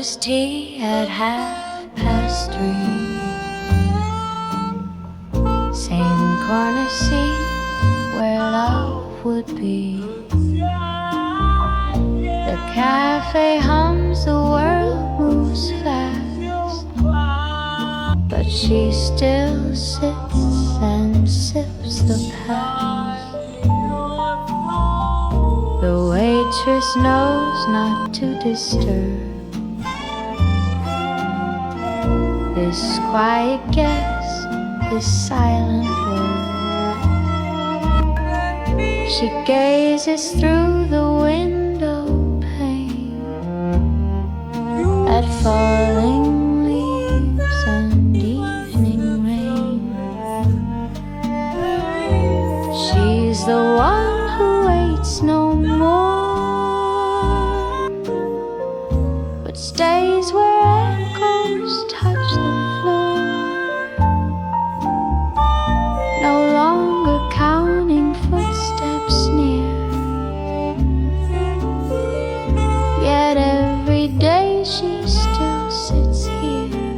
Lotus tea at 3:30. Same corner seat where love would be. The cafe hums, the world moves fast, but she still sits and sips the past. The waitress knows not to disturb this quiet guest, this silent word. She gazes through the window pane at falling leaves and evening rain. She's the one who waits no more, but stays where echoes touch the floor, no longer counting footsteps near. Yet every day she still sits here,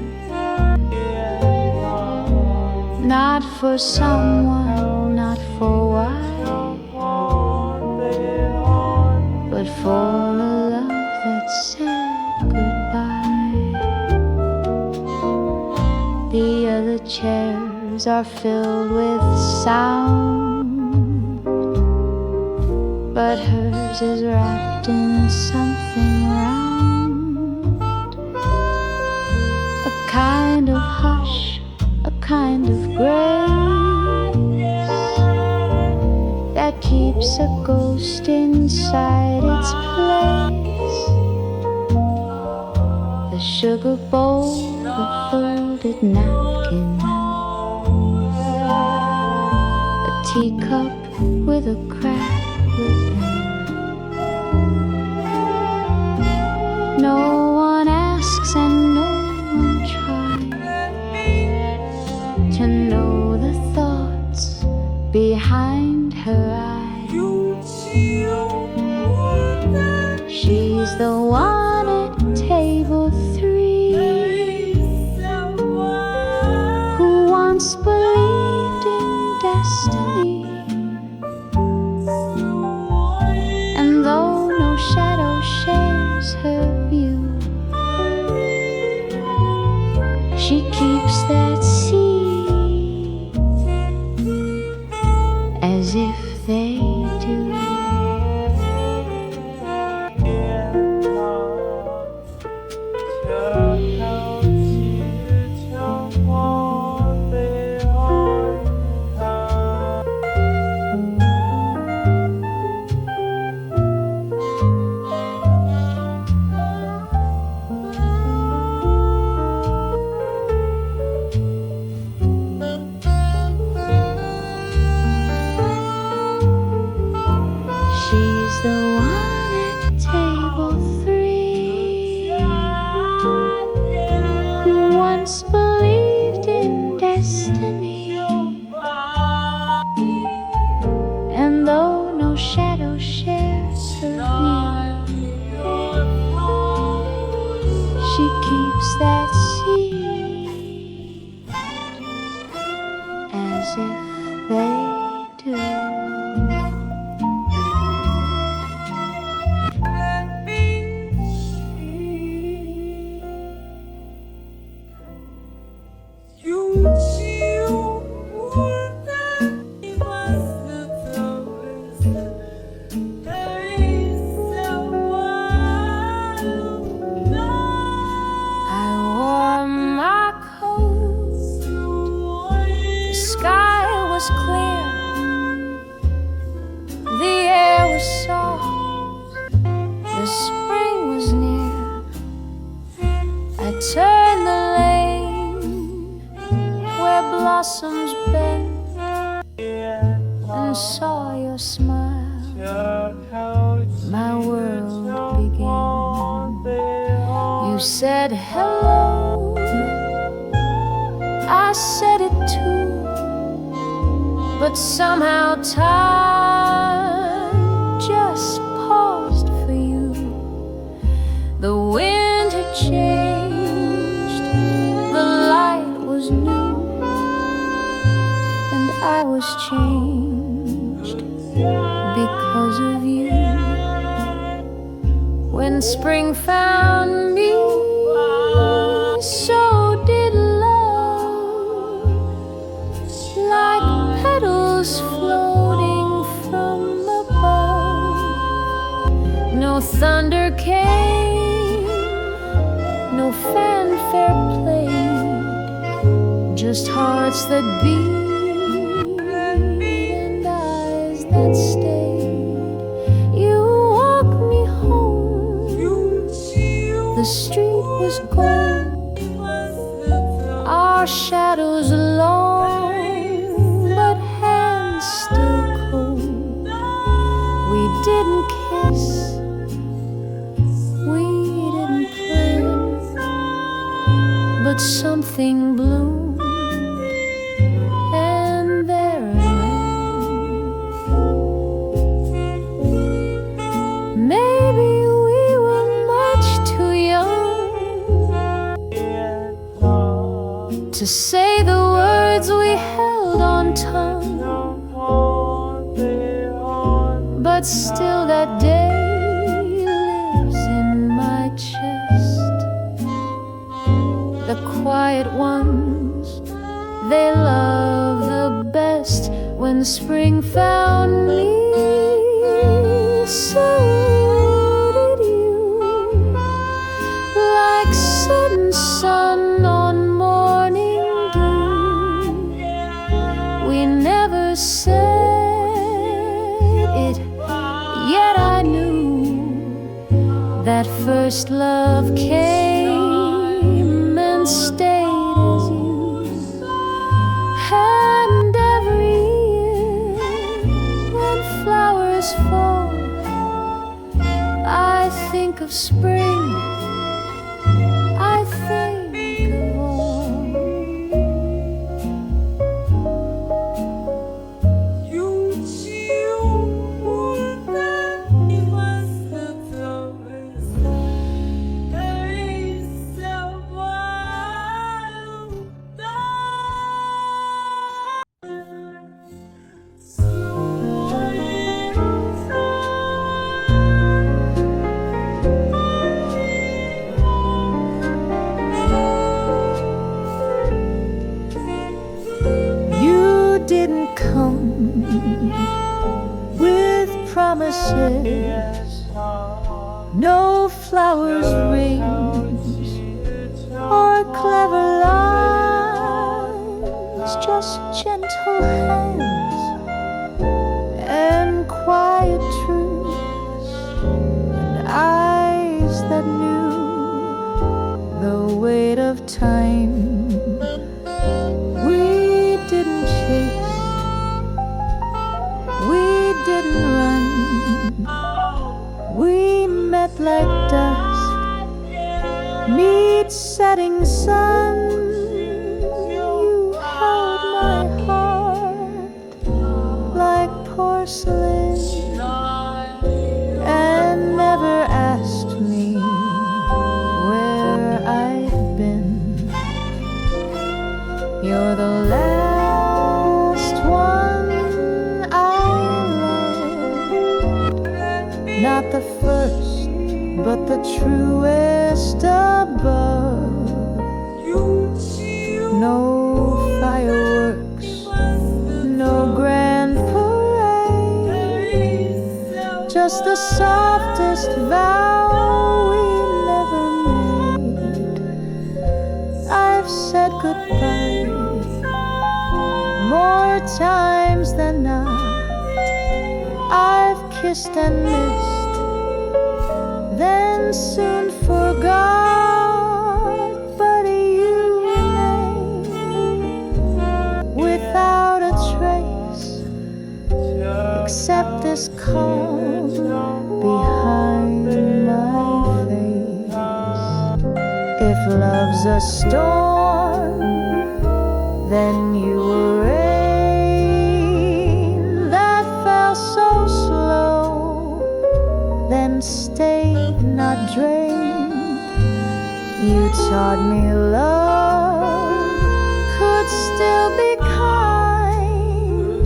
not for someone, not for why, but for a love that said goodbye. The other chairs are filled with sound, but hers is wrapped in something round, a kind of hush, a kind of grace that keeps a ghost inside its place. The sugar bowl, the folded napkin, a teacup with a cracked lid. No one asks and no one tries to know the thoughts behind her eyes. She's the one at table 3 who once believed in destiny, and though no shadow shares her view, she keeps that seat as if they do. She's the one at table 3 who once believed in destiny, and though no shadow shares her view, she keeps that seat as if they do. Clear, the air was soft, the spring was near. I turned the lane where blossoms bend and saw your smile. My world began. You said hello, I said it too, but somehow time just paused for you. The wind had changed. was changed because of you. When spring found me, so did love, like petals floating from above. No thunder came, no fanfare played, just hearts that beat and eyes that stayed. You walked me home, the street was gold, our shadows long, but hands still cold. We didn't kiss, we didn't plan, but something bloomed, and there I am. Maybe we were much too young to say the words we held on tongue, but still that day lives in my chest. The quiet ones, they love the best. When spring found me, so did you, like sudden sun on morning dew. We never said it, yet I knew that first love came and stayed as you. And every year when flowers fall, I think of spring, I think of all. You didn't come with promises, no flowers, rings, or clever lines, just gentle hands and quiet truths, and eyes that knew the weight of time. We didn't chase, we didn't run, we met like dusk meet setting sun. You held my heart like porcelain and never asked me where I've been. You're the last one I loved, not the first, but the truest above. No fireworks, no grand parade, just the softest vow we never made. I've said goodbye more times than not. I've kissed and missed, then soon forgot. But you remain without a trace, except this calm behind my face. If love's a storm, then you were rain that fell so slow, then stayed, not drained. You taught me love could still be kind,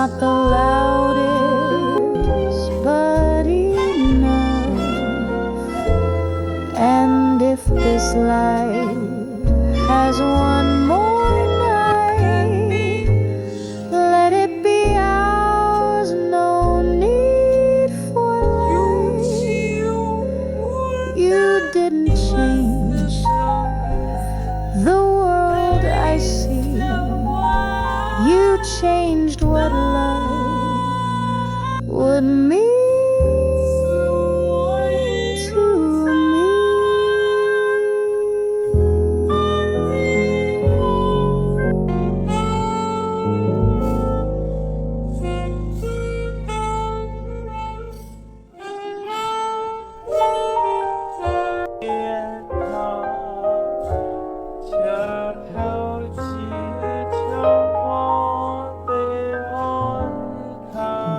not the loudest, but enough. And if this life has one more night, let it be ours, no need for light. You didn't change the world I see. You changed what love would mean to me.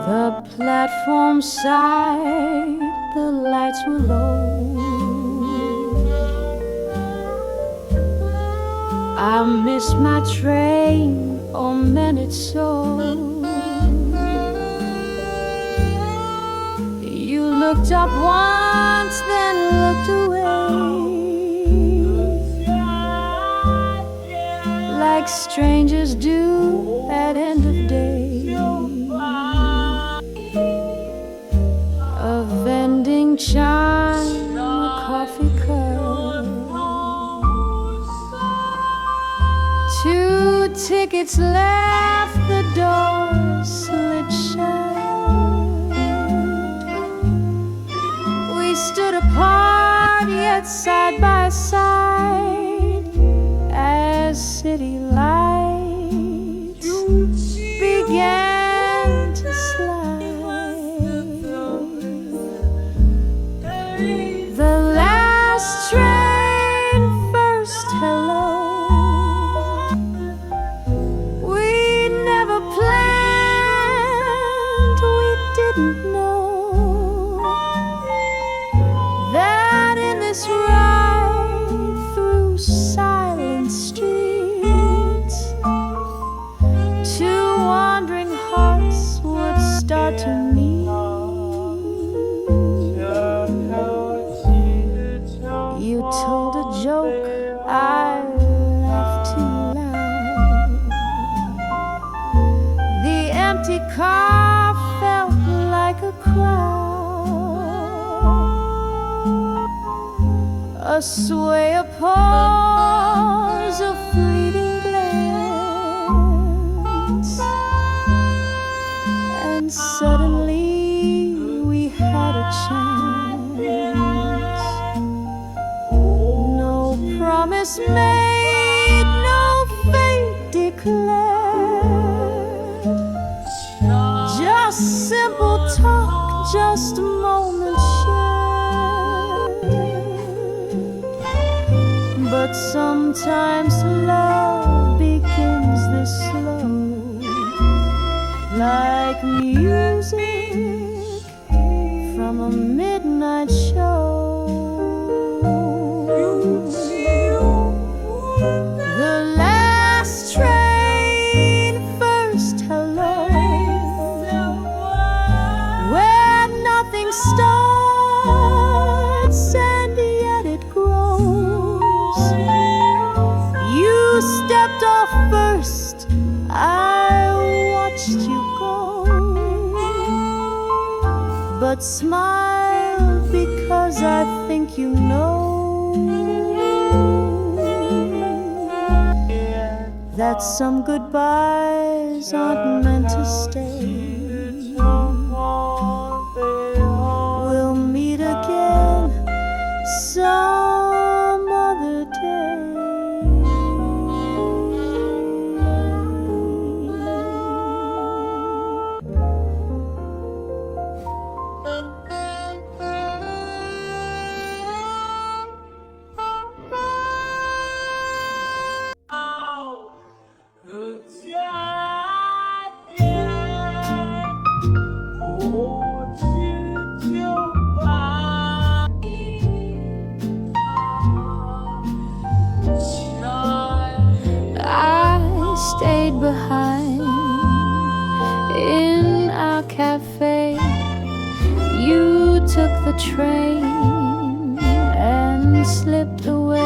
The platform side, the lights were low. I missed my train, oh man, it's so. You looked up once, then looked away, like strangers do at end of day. A vending chime, a coffee cup, 2 tickets left, the door slid shut. We stood apart, yet side by side, as city lights began to slide. The last train, first hello. We never planned, we didn't know that in this ride through silent streets, 2 wandering hearts would start to meet. You told a joke, I laughed too loud. The empty car felt like a crowd. A sway, a pause, a fleeting glance, and suddenly we had a chance. Promise made, no fate declared. Just simple talk, just a moment shared. But sometimes love begins this slow, like music from a midnight show. The last train, first hello, where nothing starts and yet it grows. You stepped off first, I watched you go, but smile because I think you know that some goodbyes aren't meant to stay. We'll meet again some other day. in our cafe. You took the train and slipped away.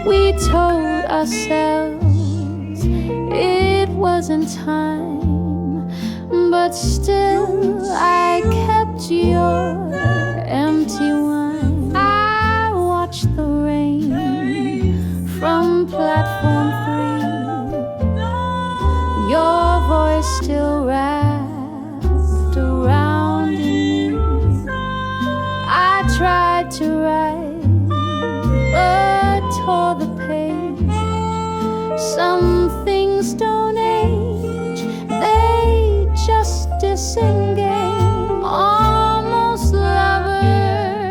We told ourselves it wasn't time, but still I kept your empty wine. I watched the rain from platform 3. Your voice still wrapped around in me. I tried to write, but tore the page. Some things don't age, they just disengage. Almost lovers,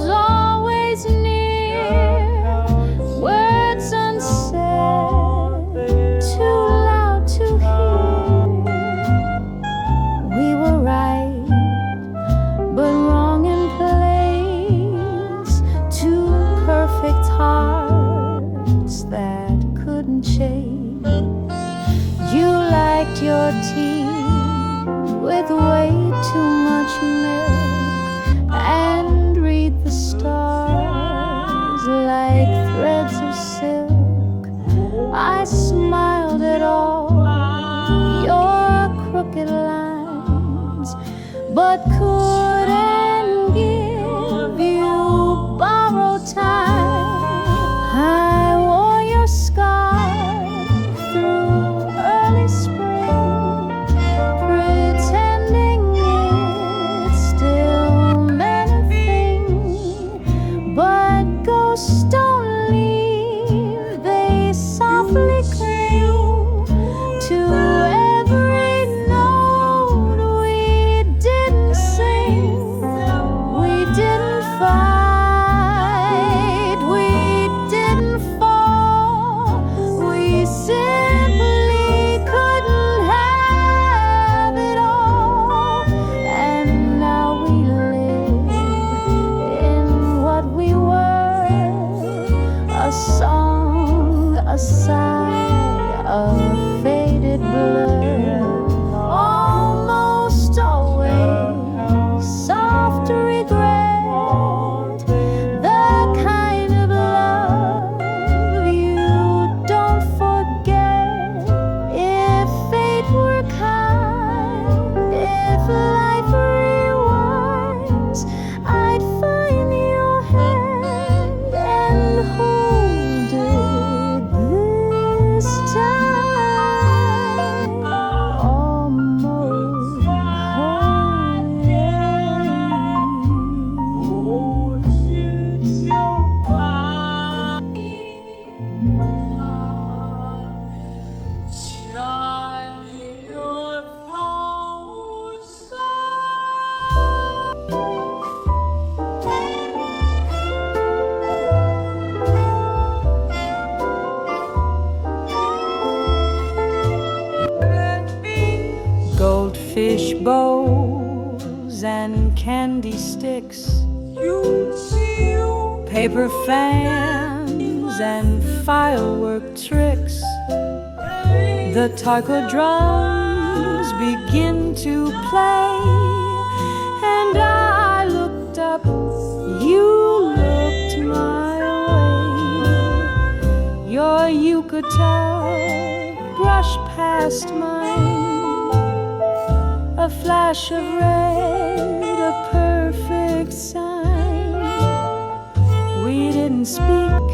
always near. Words unsaid, too loud to hear. We were right, but wrong in place. Two perfect hearts that couldn't shake. You liked your tea with way too much milk, and read the stars like threads of silk. I smiled at all your crooked lines, but couldn't give you borrowed time. I wore your scarf through early spring, pretending it still meant a thing. But ghosts don't leave, they softly cling to every note we didn't sing. We didn't fight, we didn't fall. We simply couldn't have it all. And now we live in what we were, a song, a sigh, a faded blur. Almost always soft regret, the kind of love you don't forget. If fate were kind, if life rewinds, I'd find your hand and hold it this time. Almost goldfish bowls and candy sticks, paper fans and firework tricks. The taiko drums begin to play, and I looked up, you looked my way. Your yukata brushed past mine, a flash of red, a perfect sign. We didn't speak,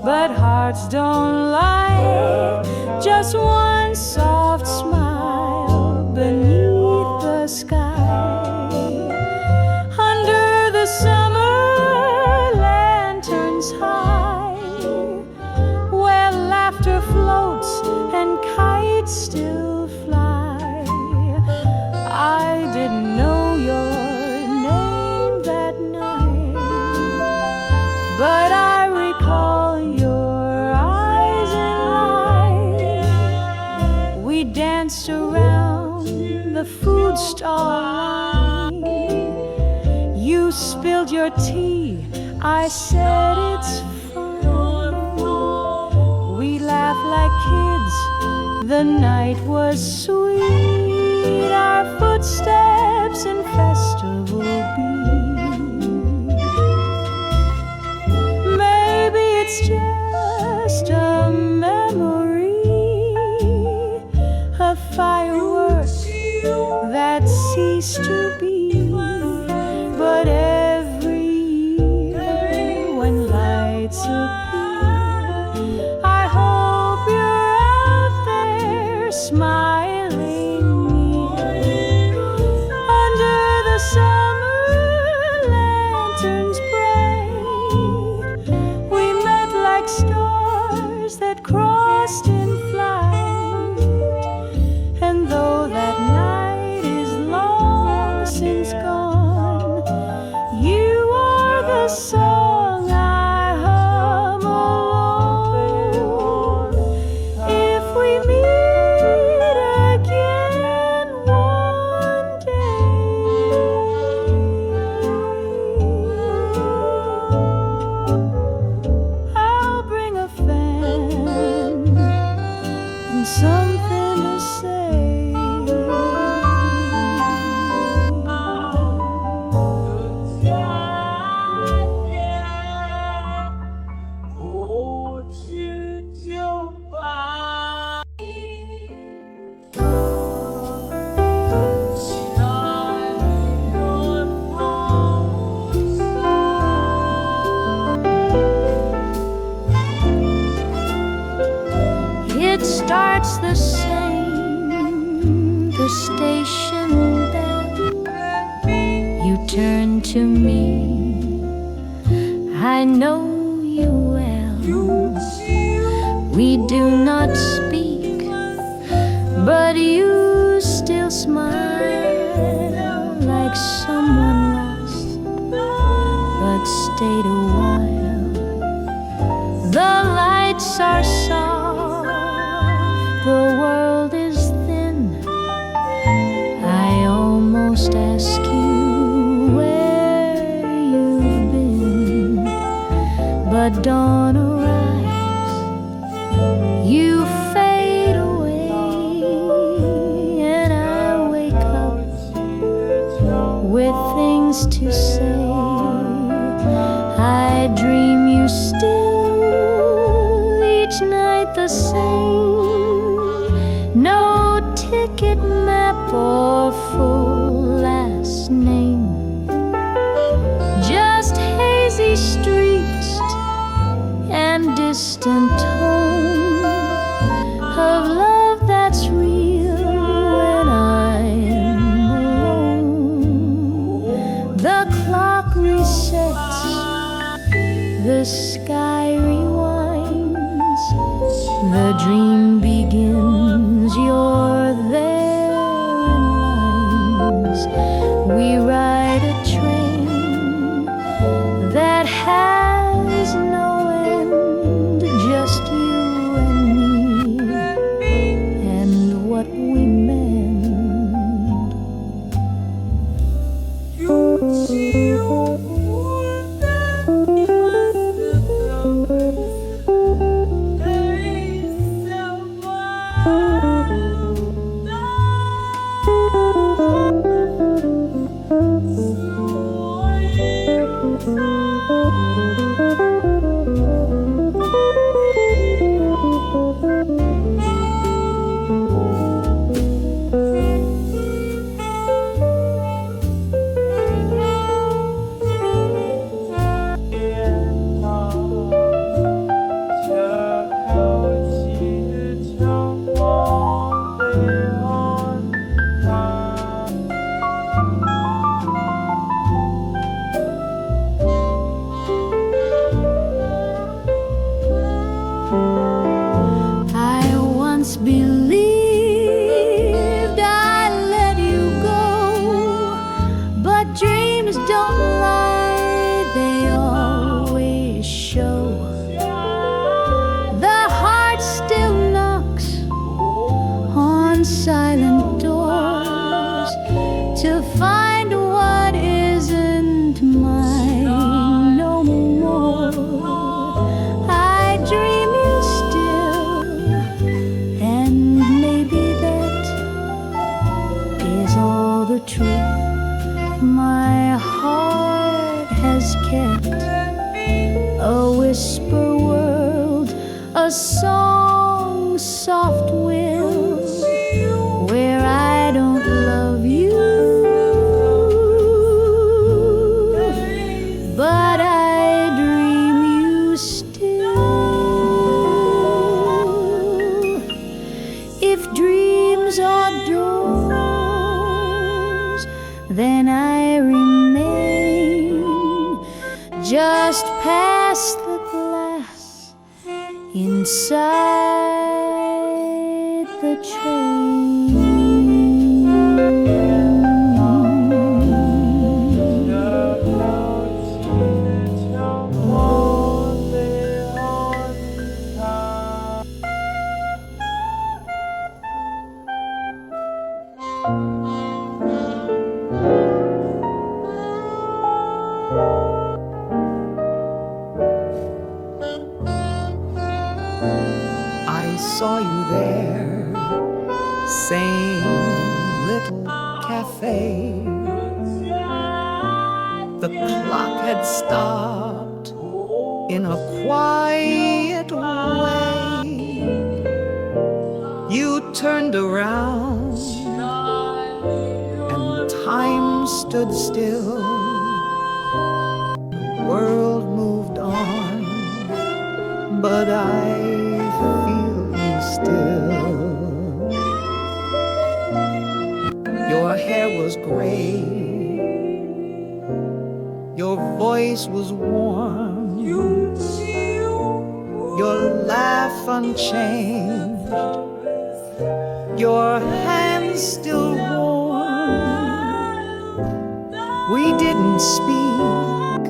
but hearts don't lie. Just one soft smile beneath the sky. Under the summer lanterns high, where laughter floats and kites still fly. I didn't know your name that night, but I recall your eyes and light. We danced around the food stall line. You spilled your tea, I said it's fine. We laughed like kids, The night was sweet, our footsteps in festival beat. Maybe it's just a memory, a firework that ceased to be. But every year when lights appear, I hope you're out there smiling near. Under the summer lanterns bright, we met like stars that crossed in flight. And though that night is long since gone, you are the song I hum alone. If we meet again one day, I'll bring a fan and something to say. It starts the same, the station bell. You turn to me, I know you well. We do not speak, but you still smile like someone lost, but stayed a while. The lights are soft, the world is thin. I almost ask you where you've been, but dawn arrives, you fade away, and I wake up with things to say. I dream you still, each night the same. No ticket map or full last name, just hazy streets and distant tone of love that's real when I'm alone. The clock resets, the sky rewinds, the dream begins, you're there in lines. We ride a train that has no end, just you and me, and what we mend. Believed I let you go, but dreams don't lie, they always show. The heart still knocks on silent doors to find what isn't mine no more. I dream you still, and soft will where I don't love you, but I dream you still. If dreams are doors, then I remain just past the glass inside the train. I saw you there, same little cafe. The clock had stopped in a quiet way. You turned around and time stood still. The world moved on, but I feel you still. Your hair was gray, your voice was warm, your laugh unchanged, your hands still warm. We didn't speak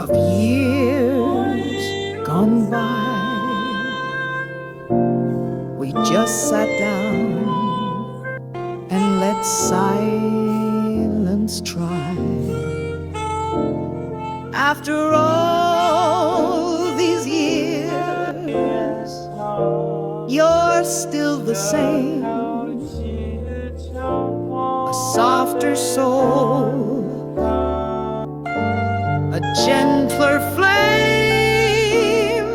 of years gone by. We just sat down and let silence try. After all these years, you're still the same. A softer soul, a gentler flame.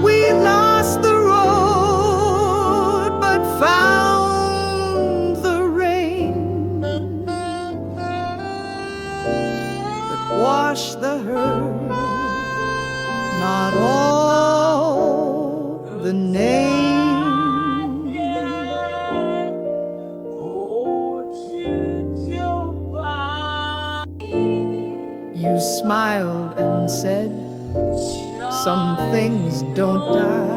We lost the road, but found the rain that washed the hurt, not all the name. You smiled and said, some things don't die.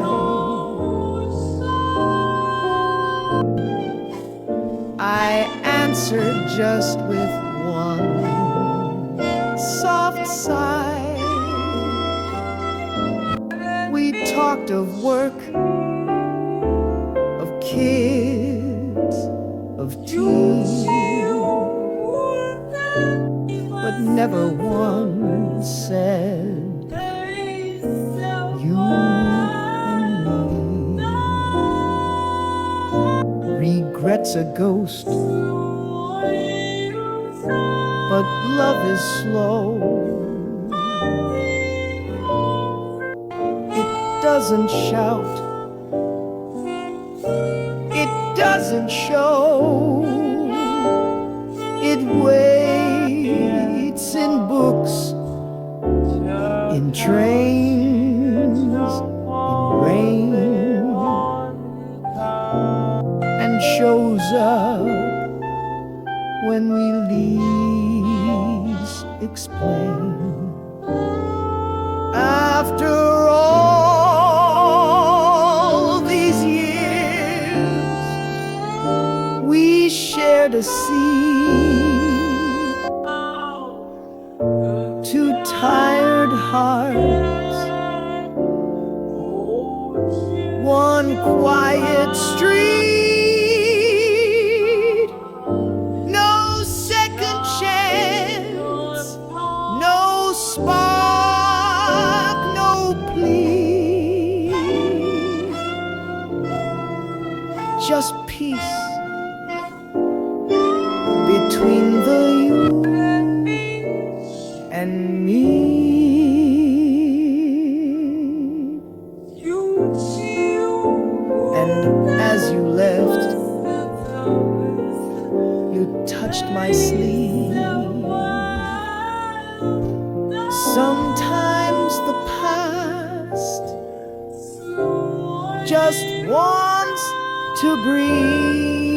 I answered just with one soft sigh. We talked of work, of kids, of teens, but never once said you and me. Regret's a ghost, but love is slow. It doesn't shout, it doesn't show. It waits in books, in trains, in rain, and shows up when we least explain. After all these years, we shared a seat. Two tired hearts, one quiet street. No second chance, no spark, no plea. Just peace between the you and me. You as you left, you touched my sleeve. Sometimes the past just wants to breathe.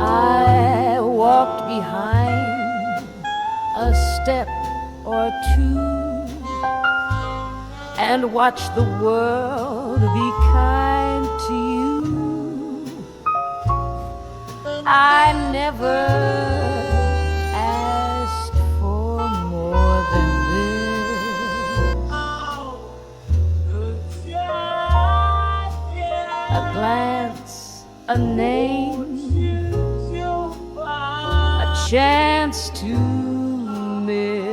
I walked behind a step or two and watched the world be kind to you. I never asked for more than this. A glance, a name, a chance to miss.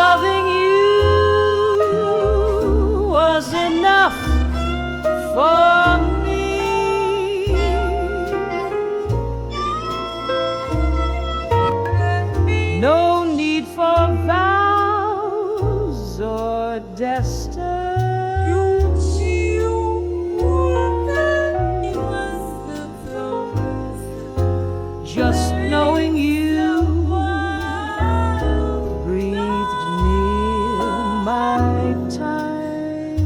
Loving you was enough for me. No need for vows or destiny. Just knowing you breathed near my time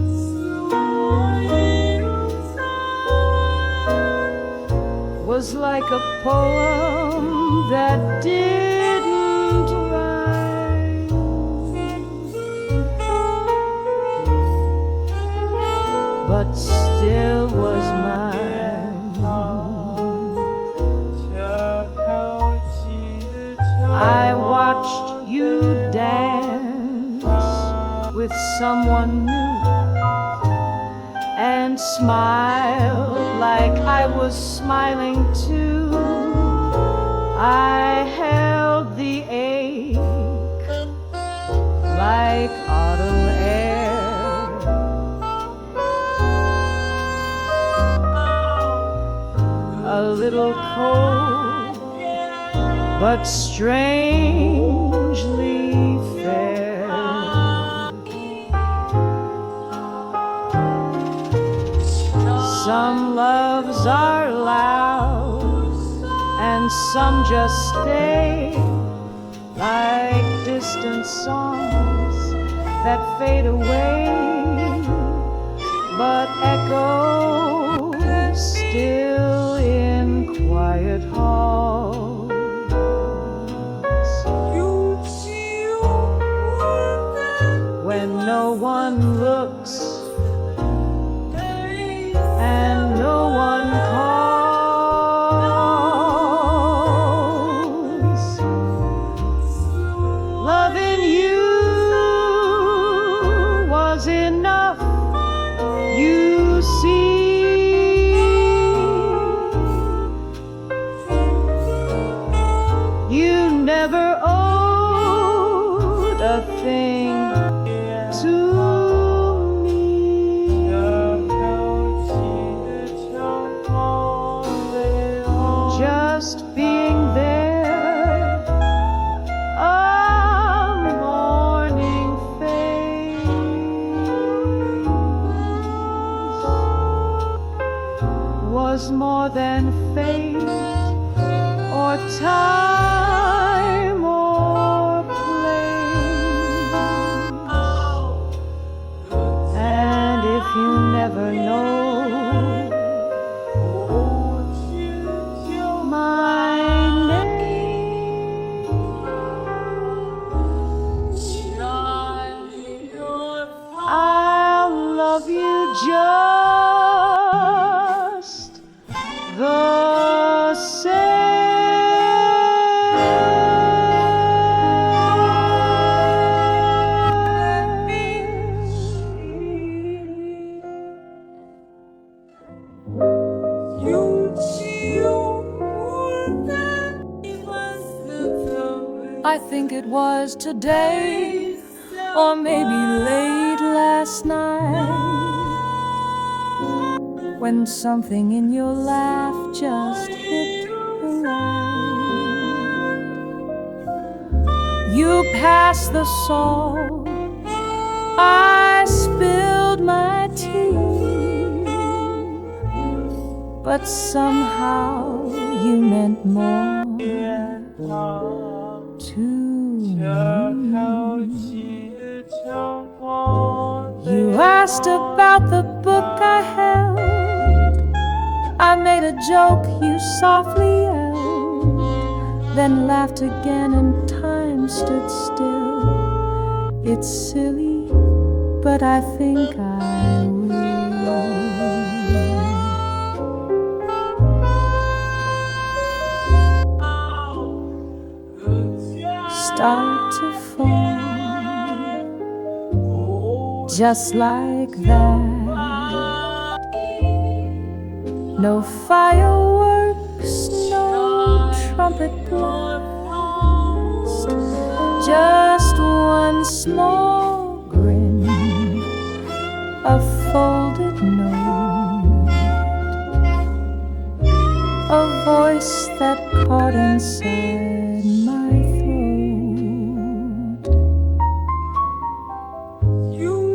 was like a poem that didn't rhyme, but still was mine. I watched you dance with someone new and smiled like I was smiling too. I held the ache like autumn air. A little cold, but strangely fair. Some loves are loud and some just stay like distant songs that fade away, but echo still in quiet halls. When no one looks and no one calls, loving you was enough, you see. You never owed a thing to me. Just being there, a morning phase was more than fate or time or place. And if you never know my name, I'll love you just the same. I think it was today, or maybe late last night, when something in your laugh just hit the light. You passed the salt, I spilled my tea, but somehow you meant more to me. You asked about the book I held, I made a joke, you softly yelled, then laughed again and time stood still. It's silly, but I think I will start to fall, just like that. No fireworks, no trumpet blast, just one small grin, a folded note, a voice that caught inside my throat.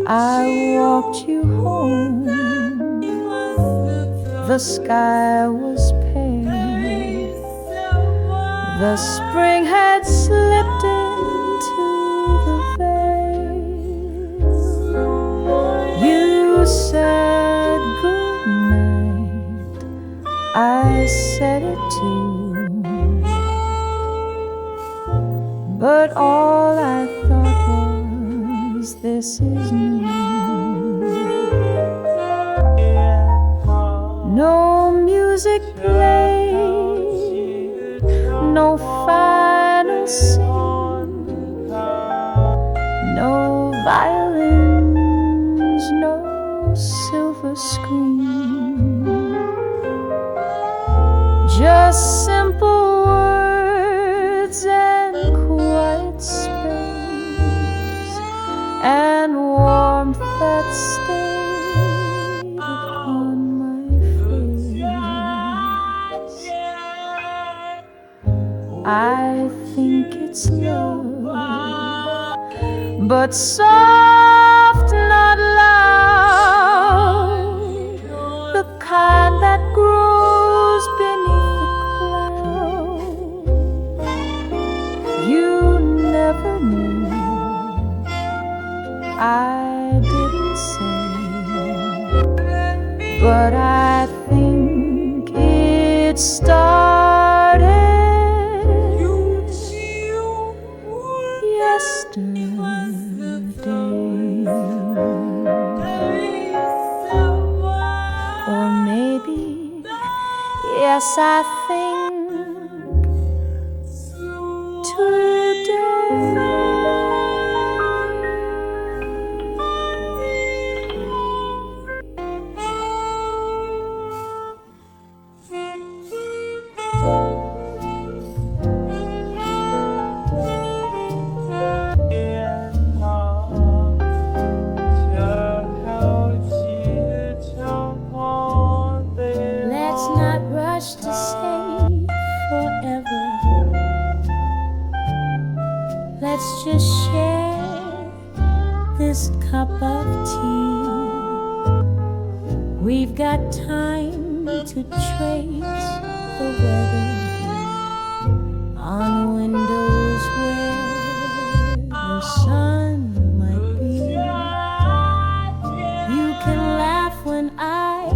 I walked you home, the sky was pale, the spring had slipped into the veil. You said good night, I said it too, but all I thought was, this is new. No music played, no final scene, no violins, no silver screen, just simple words and quiet space and warmth that stayed upon my face. I think it's love, but soft, not loud, the kind that grows beneath the cloud. You never knew, I didn't say, but I think it started yesterday. Or maybe, yes, I think today. Let's not rush to say forever. Let's just share this cup of tea. We've got time to trace the weather on windows where the sun might be. You can laugh when I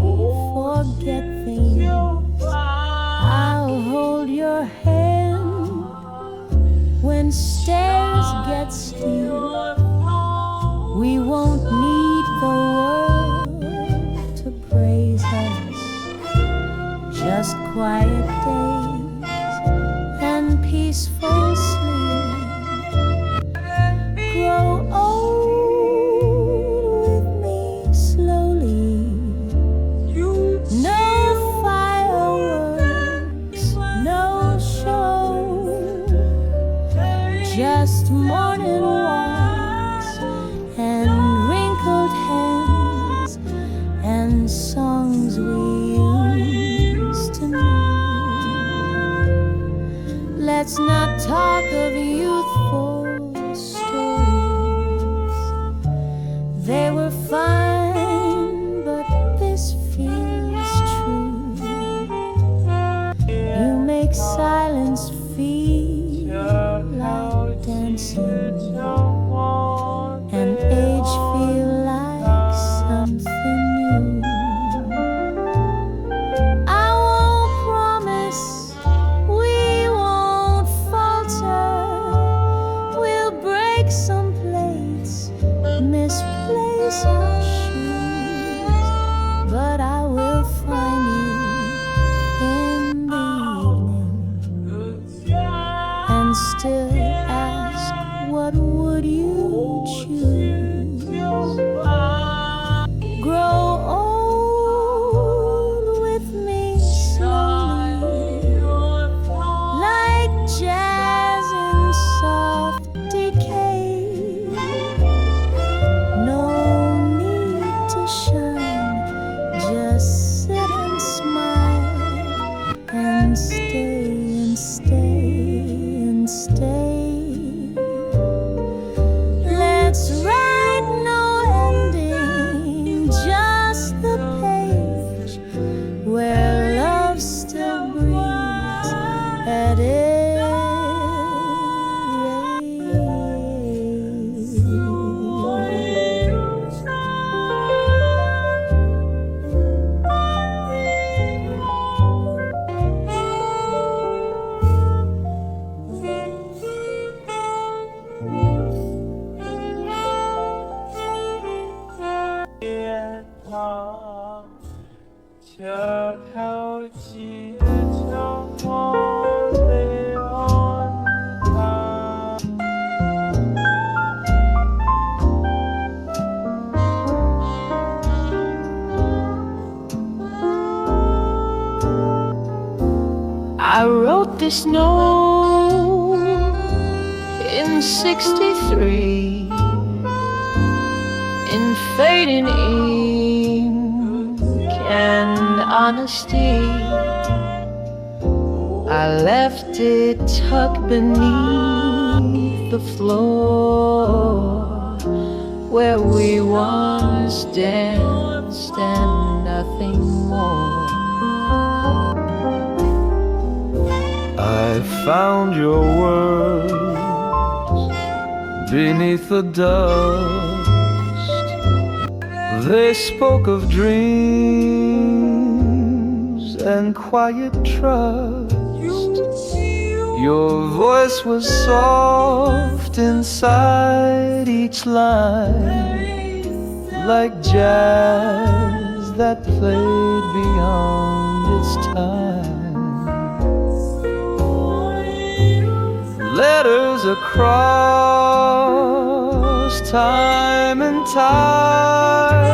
forget things. I'll hold your hand when stairs get steep. We won't need the world to praise us, just quiet days and peaceful sleep. Grow old with me slowly. No fireworks, no show, just morning walks and wrinkled hands and songs we used to know. Let's not talk of youthful stories. They were fine, but this feels true. You make silence feel like dancing and age feel like something new. I won't promise we won't falter. We'll break some plates, misplace our shoes, but I will find you in the evening and still ask, what would you choose? Grow old with me slowly, like jazz in soft decay. No need to shine, just sit and smile and stay and stay and stay. Let's write no ending, just the page where love still breathes at every I wrote this note in '63 in fading ink and honesty. I left it tucked beneath the floor where we once danced and nothing more. I found your words beneath the dust. They spoke of dreams and quiet trust. Your voice was soft inside each line, like jazz that played beyond its time. Letters across time and tide,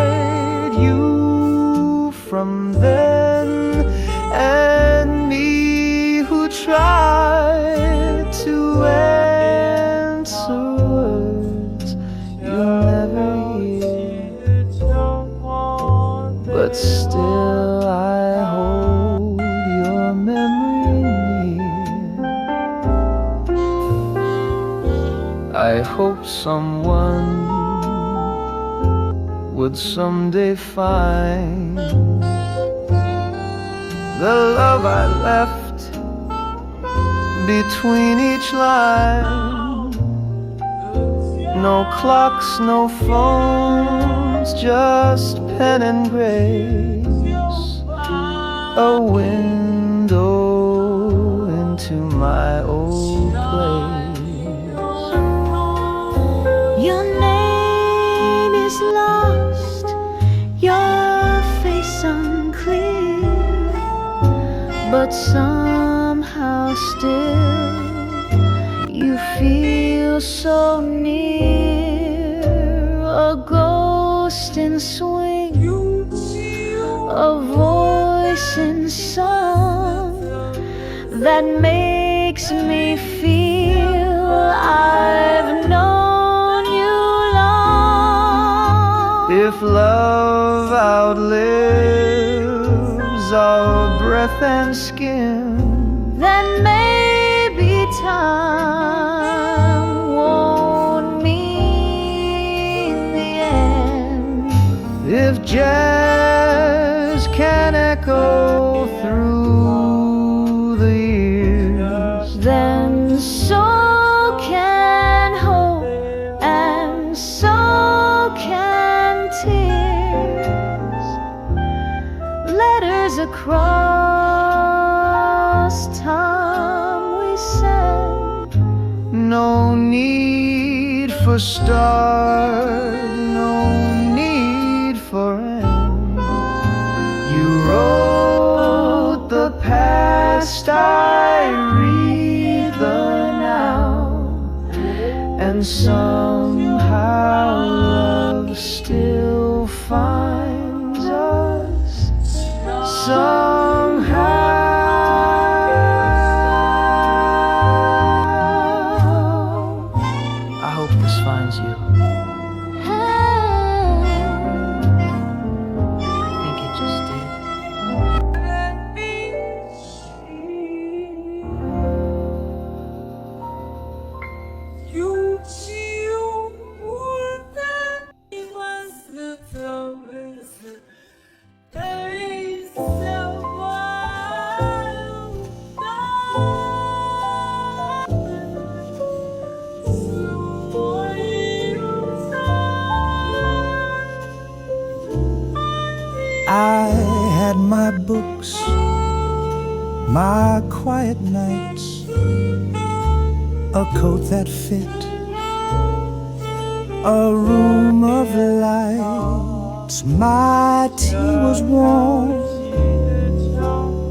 you from then and me who tried to answer words you'll never hear, but still I hold your memory near. I hope someone would someday find the love I left between each line. No clocks, no phones, just pen and grace, a window into my old place. Your name is lost, your face unclear, but somehow still you feel so near. A ghost in swing, a voice in song that makes me feel I've known you long. If love outlives our breath and skin, then maybe time won't mean the end. if jazz can echo through the years, Then so can hope and so can tears. Letters across time we send. no need for start, no need for end. You wrote the past, I read the now, and somehow love still finds us. Somehow I hope this finds you. I think it just did. I had my books, my quiet nights, a coat that fit, a room of lights. My tea was warm,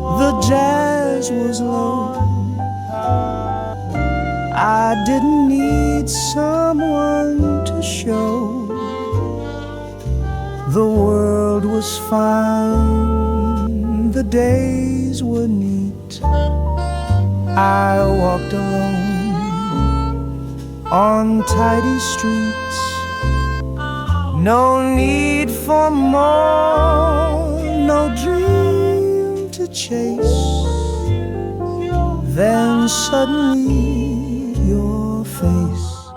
the jazz was low. I didn't need someone to show the world was fine, the days were neat. I walked alone on tidy streets. No need for more, no dream to chase. Then suddenly your face.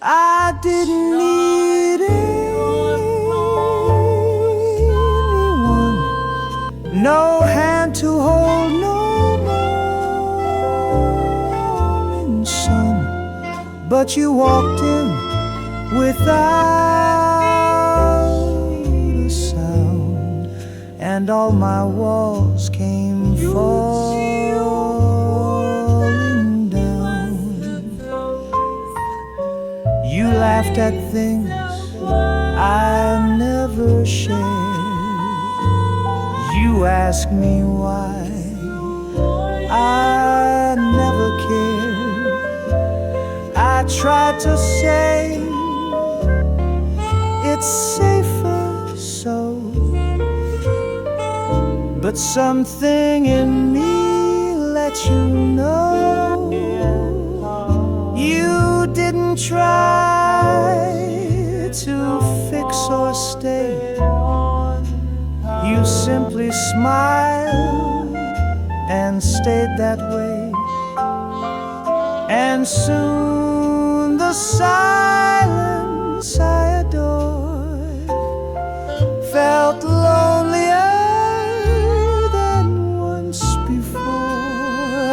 I didn't need anyone, no hand to hold, no morning sun. But you walked in without a sound, and all my walls came falling down. You laughed at things I never shared. You asked me why I never cared. I tried to say it's safer so, but something in me let you know. You didn't try to fix or stay. You simply smiled and stayed that way. And soon the silence I adored felt lonelier than once before.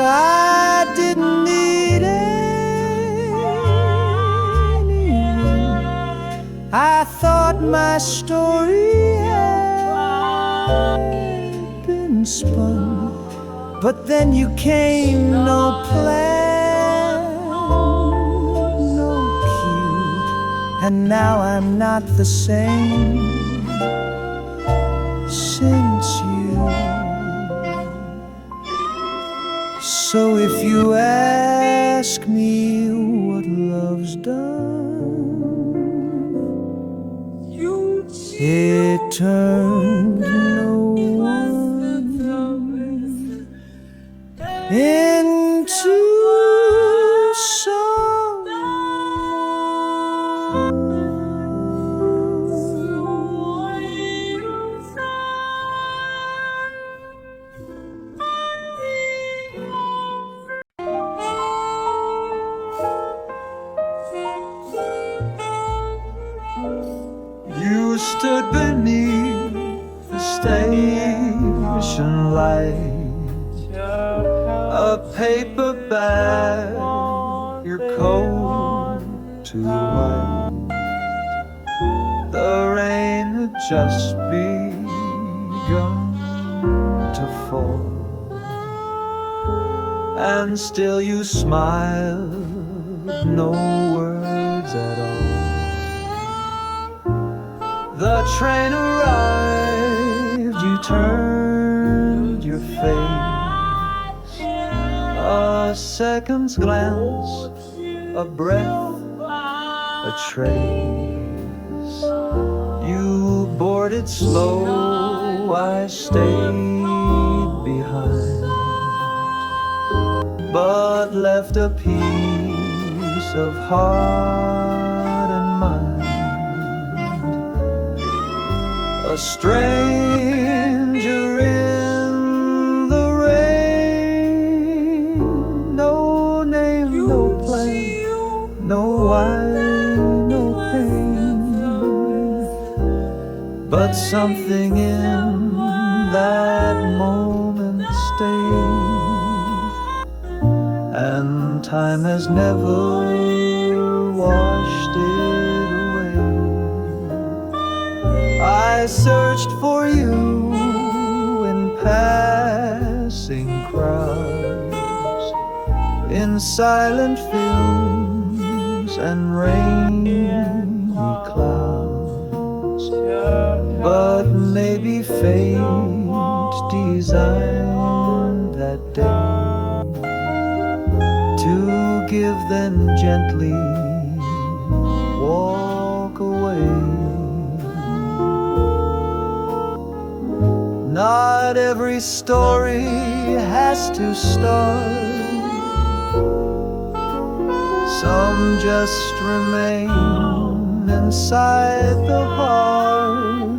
I didn't need anyone. I thought my story had been spun, but then you came, no plan, no cue, and now I'm not the same since you. So if you ask me what love's done, it turned no one into someone. stood beneath the station light, a paper bag, your coat too white. The rain had just begun to fall, and still you smiled, no words at all. The train arrived, you turned your face, a second's glance, a breath, a trace. You boarded slow, I stayed behind, but left a piece of heart and mind. A stranger in the rain, no name, no plan, no why, no pain, but something in that moment stayed, and time has never washed it away. I searched for you in passing crowds, in silent films and rainy clouds, but maybe fate designed that day to give, then gently walk away. Not every story has to start. Some just remain inside the heart,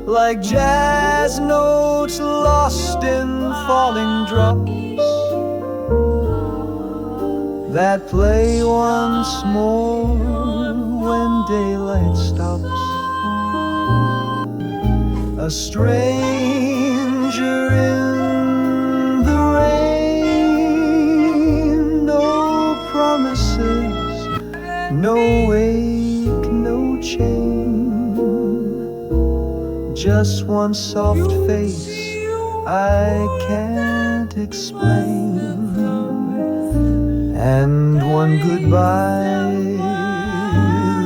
like jazz notes lost in falling drops that play once more when daylight stops. A stranger in the rain, no promises, no wake, no chain, just one soft face I can't explain, and one goodbye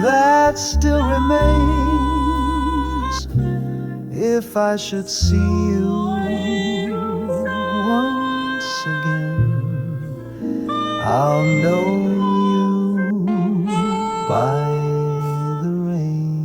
that still remains. If I should see you once again, I'll know you by the rain.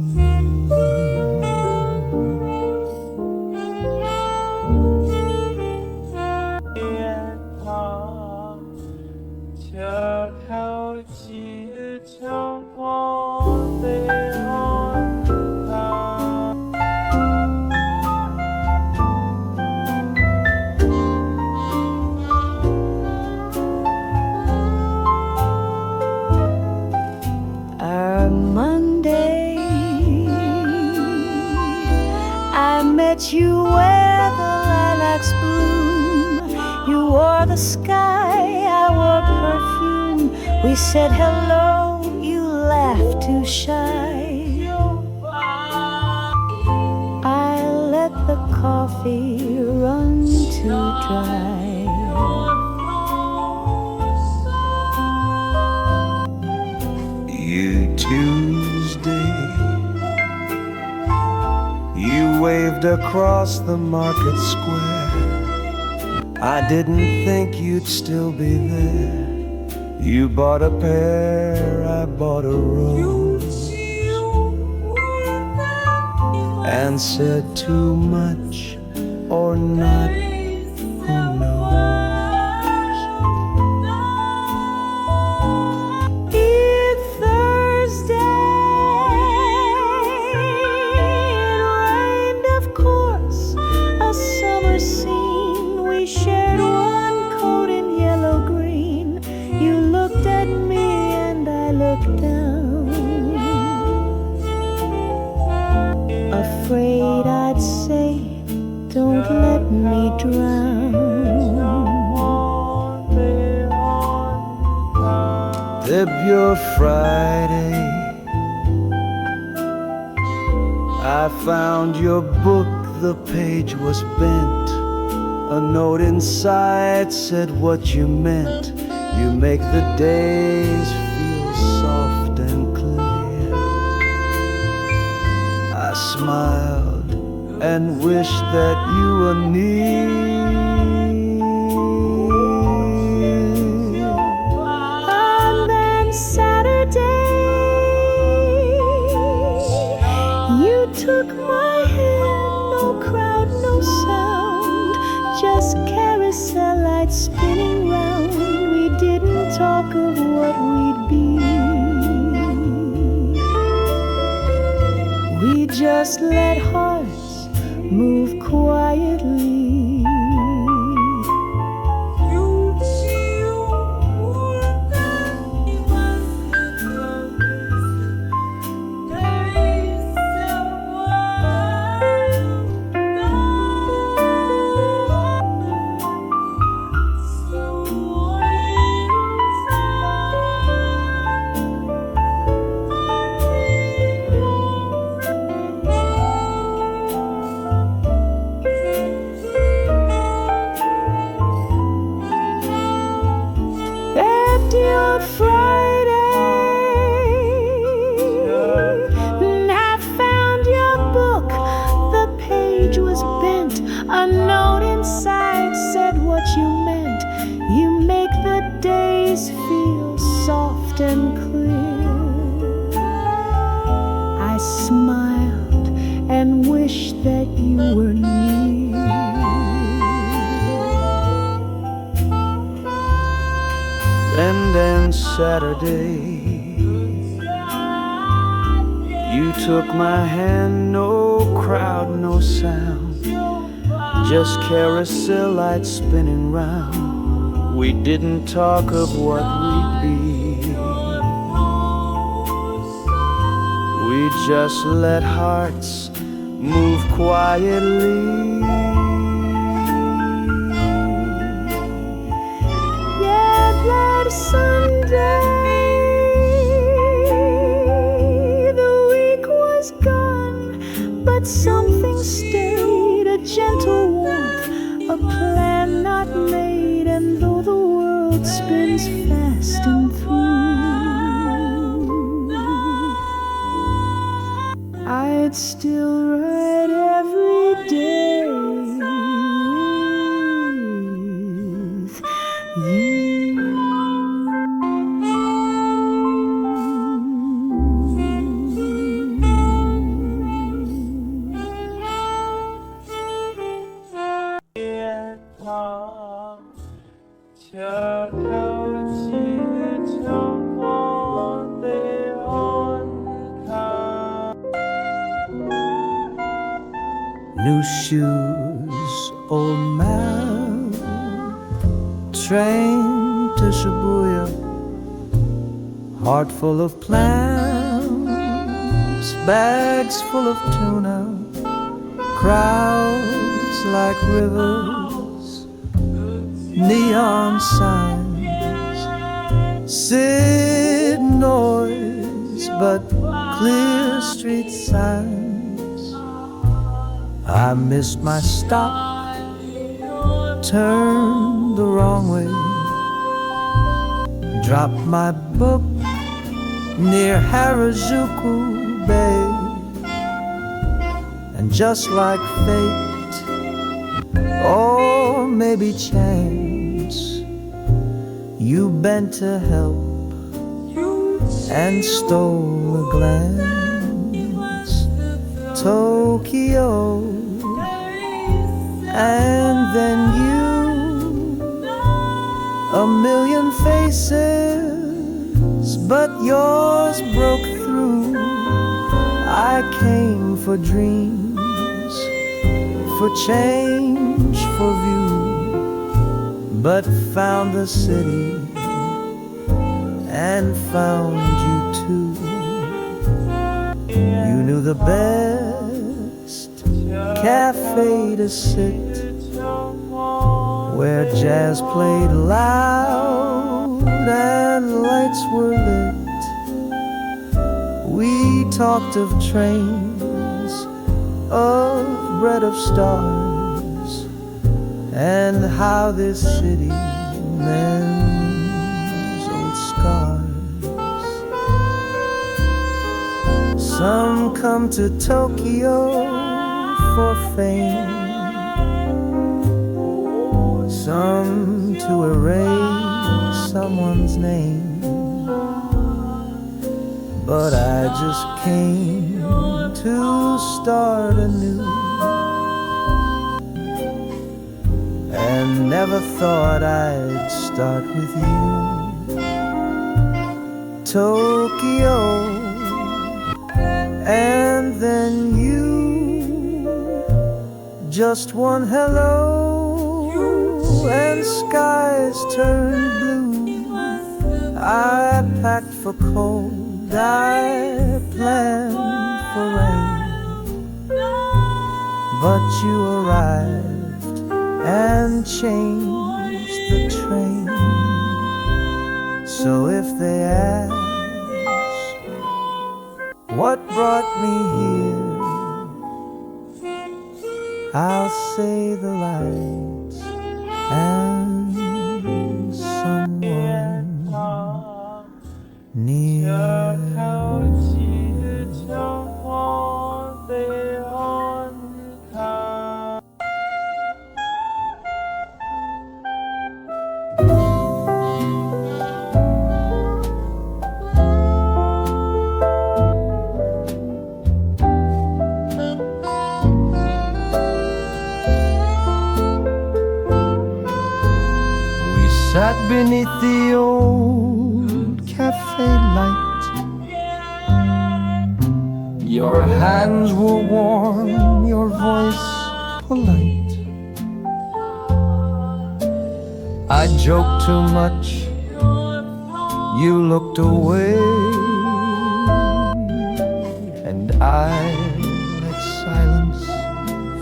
'I met you where the lilacs bloom. You wore the sky, I wore perfume. We said hello, you laughed too shy. I let the coffee run too dry. You Tuesday, you waved across the market square. I didn't think you'd still be there. You bought a pear, I bought a rose, and said too much or not, who knows? Each Thursday it rained, of course, a summer scene. We shared one coat in yellow green. You looked at me and I looked down. February Friday, I found your book, the page was bent. A note inside said what you meant. You make the days feel soft and clear. I smiled and wished that you were near. And then Saturday, you took my hand, no crowd, no sound, just carousel lights spinning round. We didn't talk of what we'd be. We just let hearts move quietly. On Friday, I found your book, the page was bent. A note inside said what you meant. You make the days feel soft and clear. I smiled and wished that you were near. And then Saturday, you took my hand, no crowd, no sound, just carousel lights spinning round. We didn't talk of what we'd be. We just let hearts move quietly. Sunday, the week was gone, but something stayed, a gentle warmth, a plan not made. And though the world spins fast and through, I'd still write every day with you. New shoes, old man, train to Shibuya, heart full of plans, bags full of tuna, crowds like rivers, neon signs, city noise, but clear street signs. I missed my stop, turned the wrong way, dropped my book near Harajuku Bay. And just like fate, or maybe chance, you bent to help and stole a glance. Tokyo, and then you, a million faces, but yours broke through. I came for dreams, for change, for view, but found the city and found you too. You knew the best cafe to sit, where jazz played loud and lights were lit. We talked of trains, of bread of stars, and how this city mends old scars. Some come to Tokyo for fame, some to erase someone's name, but I just came to start anew, and never thought I'd start with you. Tokyo, and then you. Just one hello and skies turned blue. I packed for cold, I planned for rain, but you arrived and changed the train. So if they ask what brought me here, I'll say the lights and someone near. Sat beneath the old cafe light. Your hands were warm, your voice polite. I joked too much, you looked away, and I let silence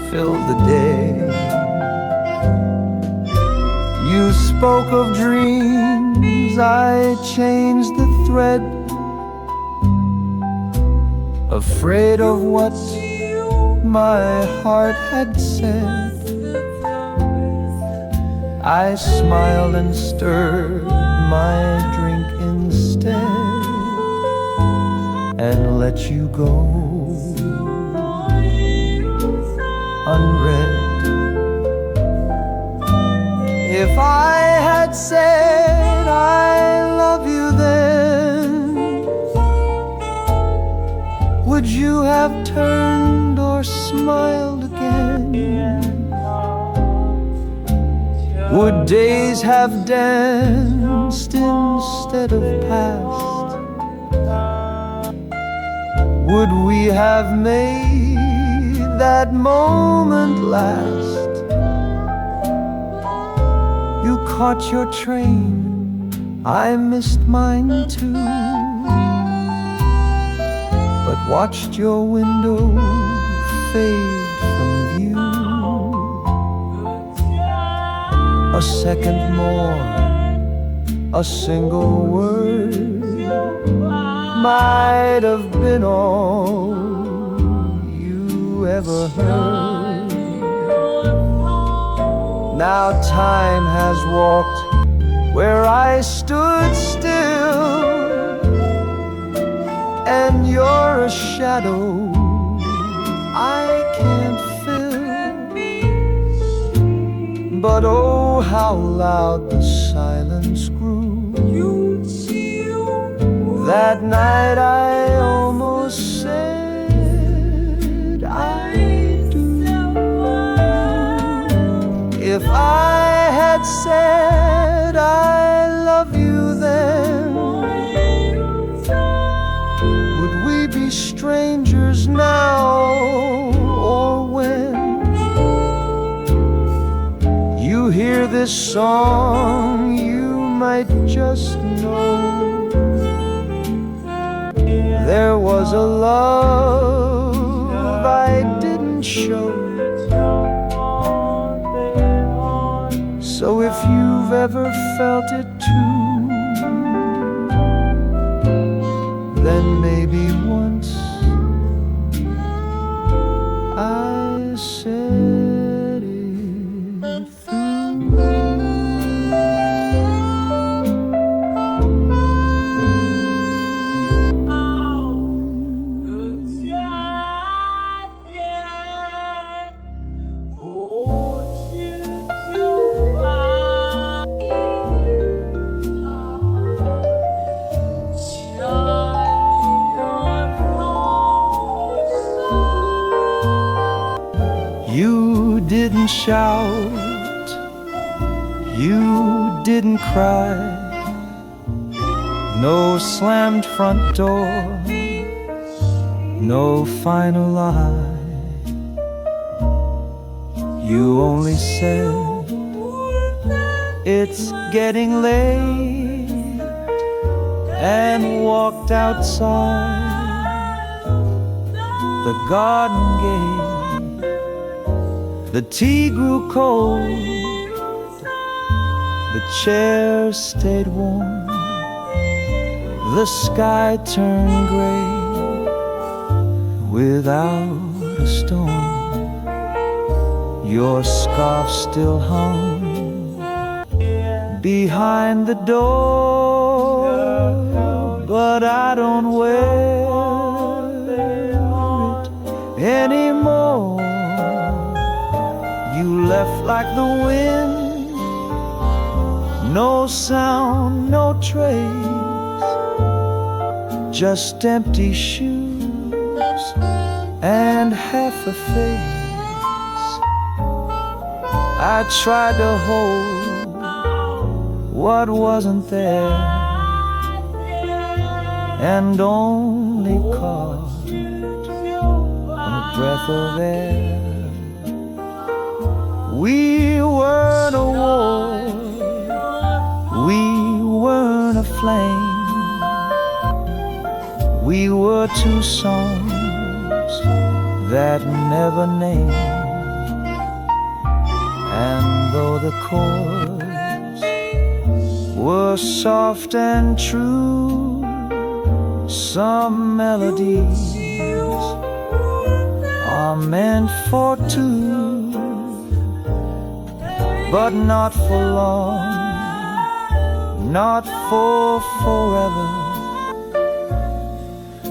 fill the day. You spoke of dreams, I changed the thread, afraid of what my heart had said. I smiled and stirred my drink instead, and let you go unread. If I had said I love you then, would you have turned or smiled again? Would days have danced instead of passed? Would we have made that moment last? You caught your train, I missed mine too, but watched your window fade from view. A second more, a single word might have been all you ever heard. Now time has walked where I stood still, and you're a shadow I can't fill. But oh, how loud the silence grew. That night I almost said I do. If I had said I love you then, would we be strangers now or when? You hear this song, you might just know there was a love I didn't show. So if you've ever felt it too, then maybe once I said it through. You didn't shout, you didn't cry, no slammed front door, no final lie. You only said, it's getting late, and walked outside the garden gate. The tea grew cold, the chairs stayed warm, the sky turned gray without a storm. Your scarf still hung behind the door, but I don't wear it anymore. You left like the wind, no sound, no trace, just empty shoes and half a face. I tried to hold what wasn't there, and only caught a breath of air. We weren't a war, we weren't a flame, we were two songs that never named. And though the chords were soft and true, some melodies are meant for two, but not for long, not for forever.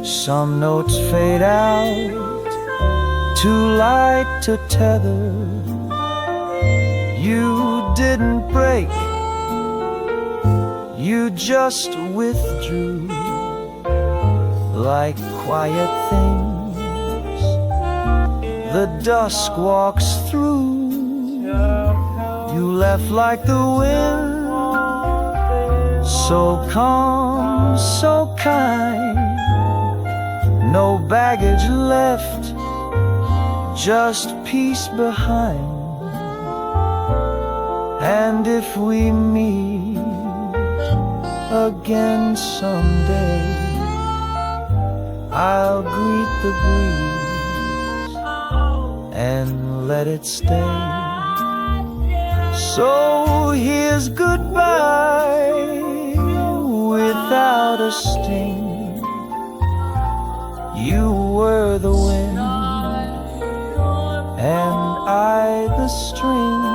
Some notes fade out, too light to tether. You didn't break, you just withdrew like quiet things the dusk walks through. You left like the wind, so calm, so kind. No baggage left, just peace behind. And if we meet again someday, I'll greet the breeze and let it stay. So here's goodbye without a sting. You were the wind and I the string.